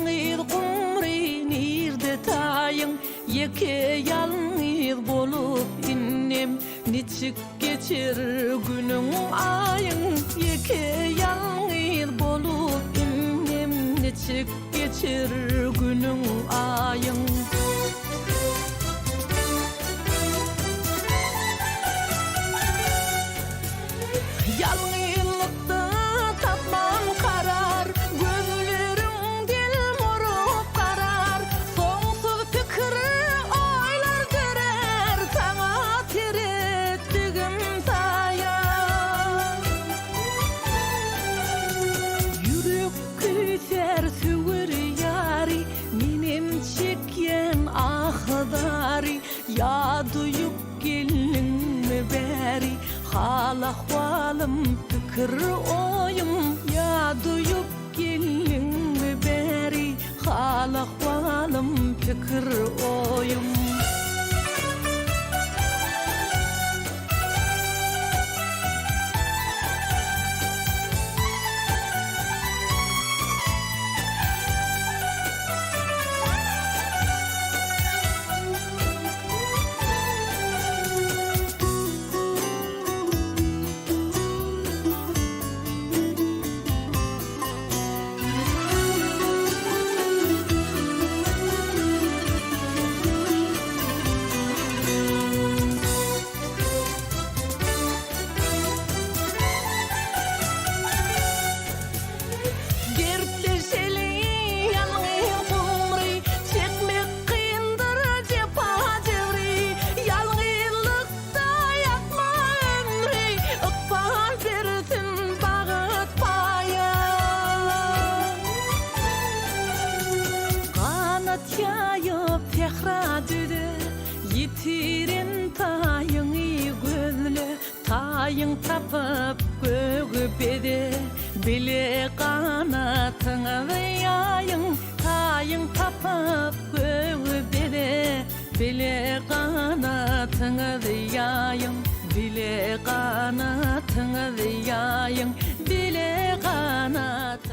Yalnız kumri nirde tayın Yeke yalnız bolup innem Niçik geçir günün ayın Yeke yalnız bolup innem Niçik geçir günün ayın Yalnızlıkta tapmam karar Gözlerim dil morup karar Sonsuz fikri oylar derer Sana terettigim tayar Yürek küser süvür yari Minim çekyen ahadari Ya duyup gelin mi beri Hal ahvalım fikir oyum Ya duyup gelin mi beri Hal ahvalım fikir oyum Yayıp tehra düdü Yitirin tayını gözlü Tayın tapıp göğübedi Bile kanatını yayın Tayın tapıp göğübedi Bile kanatını yayın Bile kanatını yayın Bile kanatını